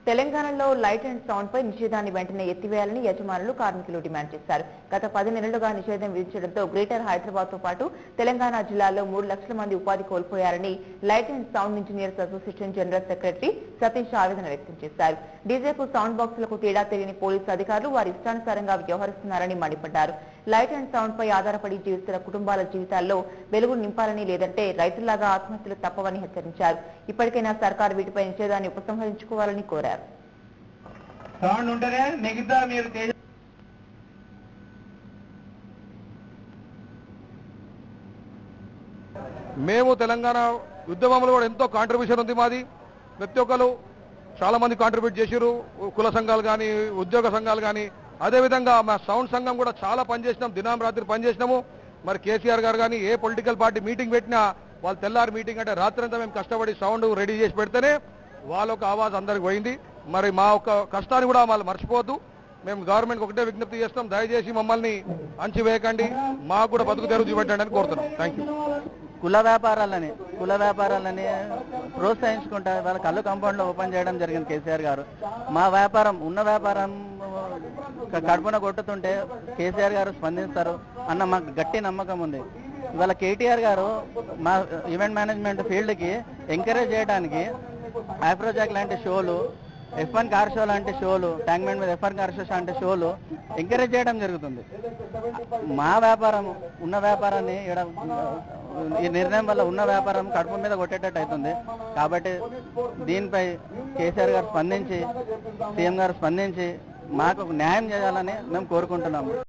తెలంగాణలో light and sound పై నిషేధాన్ని వెంటనే ఎత్తివేయాలని యజమానులు కార్మికులు డిమాండ్ చేశారు. గత 10 నెలలుగా నిషేధం విధించడంతో గ్రేటర్ హైదరాబాద్ తో పాటు తెలంగాణ జిల్లాలో 3 లక్షల మంది ఉపాధి కోల్పోయారని light and sound engineers association general secretary Satish ఆవేదన వ్యక్తం చేశారు. డీజేకు సౌండ్ బాక్సులకు తేడా తెలియని పోలీసు అధికారులు వారి ఇష్టానుసారంగా వ్యవహరిస్తున్నారని మండిపడ్డారు. లైట్ అండ్ సౌండ్ పై ఆధారపడి జీవిస్తున్న కుటుంబాల జీవితాల్లో వెలుగు నింపాలని, లేదంటే రైతుల్లాగా ఆత్మహత్యలు తప్పవని హెచ్చరించారు. ఇప్పటికైనా సర్కారు వీటిపై నిషేధాన్ని ఉపసంహరించుకోవాలని కోరారు. మేము తెలంగాణ ఉద్యమంలో కూడా ఎంతో కాంట్రిబ్యూషన్ ఉంది మాది. ప్రతి ఒక్కరు చాలా మంది కాంట్రిబ్యూట్ చేశారు. కుల సంఘాలు కానీ, ఉద్యోగ సంఘాలు కానీ, అదేవిధంగా మా సౌండ్ సంఘం కూడా చాలా పనిచేసినాం, దినం రాత్రి పనిచేసినాము. మరి కేసీఆర్ గారు కానీ ఏ పొలిటికల్ పార్టీ మీటింగ్ పెట్టినా వాళ్ళు తెల్లారి మీటింగ్ అంటే రాత్రంతా మేము కష్టపడి సౌండ్ రెడీ చేసి పెడితేనే వాళ్ళ ఒక ఆవాజ్ అందరికి పోయింది. మరి మా యొక్క కష్టాన్ని కూడా వాళ్ళు మర్చిపోవద్దు. మేము గవర్నమెంట్కి ఒకటే విజ్ఞప్తి చేస్తాం, దయచేసి మమ్మల్ని అంచివేయకండి, మాకు కూడా బతుకు తెరువు చూపెట్టండి అని కోరుతున్నాం. Thank you. కుల వ్యాపారాలని ప్రోత్సహించుకుంటా వాళ్ళ కళ్ళు కాంపౌండ్లో ఓపెన్ చేయడం జరిగింది కేసీఆర్ గారు. మా వ్యాపారం ఉన్న వ్యాపారం కడుపున కొట్టుతుంటే కేసీఆర్ గారు స్పందిస్తారు అన్న మాకు గట్టి నమ్మకం ఉంది. ఇవాళ కేటీఆర్ గారు మా ఈవెంట్ మేనేజ్మెంట్ ఫీల్డ్కి ఎంకరేజ్ చేయడానికి ఆఫ్రోజాక్ లాంటి షోలు, F1 కార్ షో లాంటి షోలు, ట్యాంక్మెంట్ మీద F1 కార్ షో లాంటి షోలు ఎంకరేజ్ చేయడం జరుగుతుంది. మా వ్యాపారం ఉన్న వ్యాపారాన్ని ఈ నిర్ణయం వల్ల ఉన్న వ్యాపారం కడుపు మీద కొట్టేటట్టు అవుతుంది. కాబట్టి దీనిపై కేసీఆర్ గారు స్పందించి, సీఎం గారు స్పందించి మాకు న్యాయం చేయాలని మేము కోరుకుంటున్నాము.